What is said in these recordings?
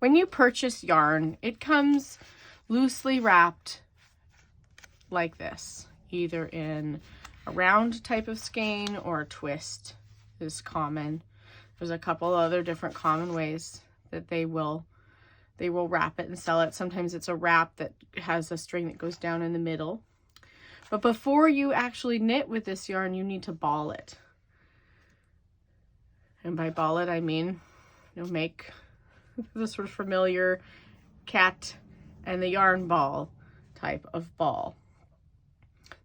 when you purchase yarn, it comes loosely wrapped like this, either in a round type of skein or a twist is common. There's a couple other different common ways that they will wrap it and sell it. Sometimes it's a wrap that has a string that goes down in the middle. But before you actually knit with this yarn, you need to ball it. And by ball it, I mean, make the sort of familiar cat and the yarn ball type of ball.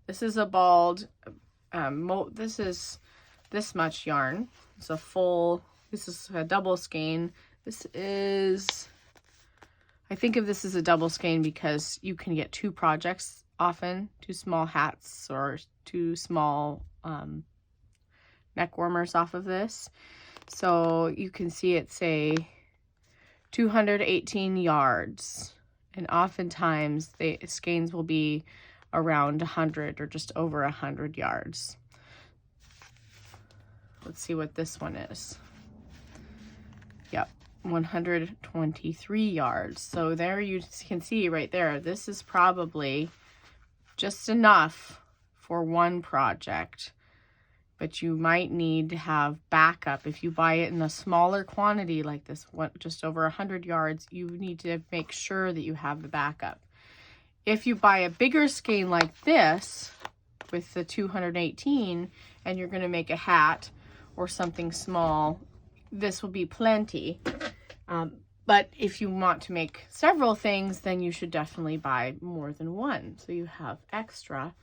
This is a balled, this is this much yarn. It's a full, this is a double skein. This is, I think of this as a double skein because you can get 2 projects often, 2 small hats or 2 small neck warmers off of this. So you can see it say 218 yards, and oftentimes the skeins will be around 100 or just over 100 yards. Let's see what this one is. Yep, 123 yards. So there you can see right there, this is probably just enough for one project, but you might need to have backup. If you buy it in a smaller quantity like this, just over 100 yards, you need to make sure that you have the backup. If you buy a bigger skein like this with the 218 and you're going to make a hat or something small, this will be plenty. But if you want to make several things, then you should definitely buy more than one, so you have extra.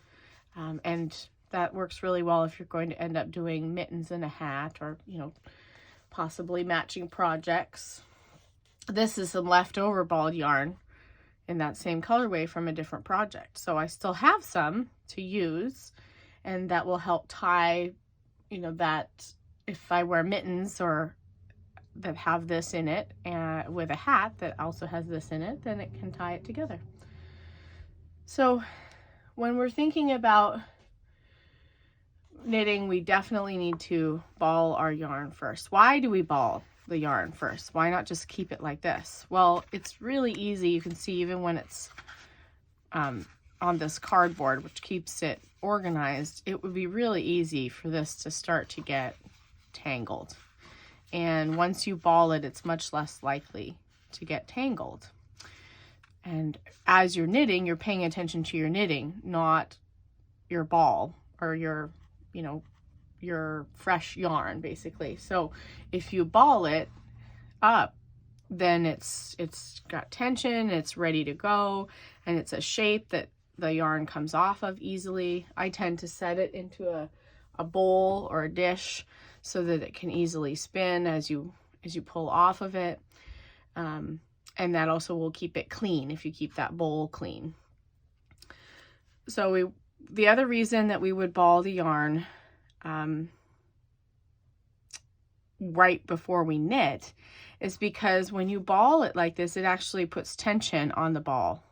And that works really well if you're going to end up doing mittens and a hat, or possibly matching projects. This is some leftover balled yarn in that same colorway from a different project, so I still have some to use, and that will help tie, that if I wear mittens or that have this in it, and with a hat that also has this in it, then it can tie it together. So when we're thinking about knitting, we definitely need to ball our yarn first. Why do we ball the yarn first? Why not just keep it like this? Well, it's really easy. You can see even when it's on this cardboard, which keeps it organized, it would be really easy for this to start to get tangled. And once you ball it, it's much less likely to get tangled. And as you're knitting, you're paying attention to your knitting, not your ball or your fresh yarn, basically. So if you ball it up, then it's got tension, it's ready to go, and it's a shape that the yarn comes off of easily. I tend to set it into a bowl or a dish so that it can easily spin as you pull off of it. And that also will keep it clean if you keep that bowl clean. So the other reason that we would ball the yarn right before we knit is because when you ball it like this, it actually puts tension on the ball,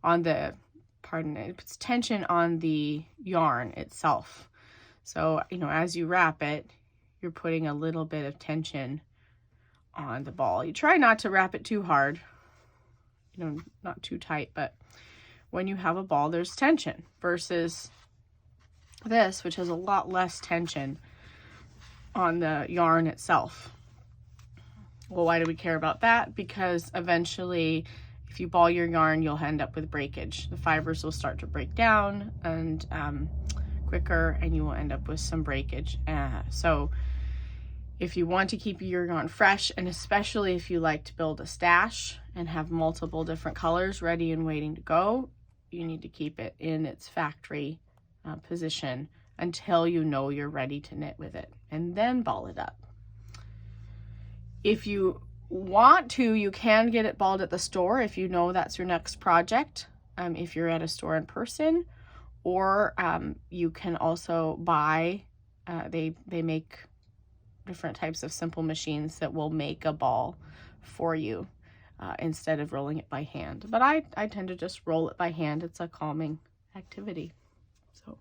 it puts tension on the yarn itself. So, as you wrap it, you're putting a little bit of tension on the ball. You try not to wrap it too hard, not too tight, but when you have a ball, there's tension versus this, which has a lot less tension on the yarn itself. Well, why do we care about that? Because eventually, if you ball your yarn, you'll end up with breakage. The fibers will start to break down and quicker, and you will end up with some breakage. So if you want to keep your yarn fresh, and especially if you like to build a stash and have multiple different colors ready and waiting to go, you need to keep it in its factory position until you're ready to knit with it, and then ball it up. If you want to, you can get it balled at the store if you know that's your next project, if you're at a store in person, or you can also buy, they make different types of simple machines that will make a ball for you instead of rolling it by hand. But I tend to just roll it by hand. It's a calming activity. So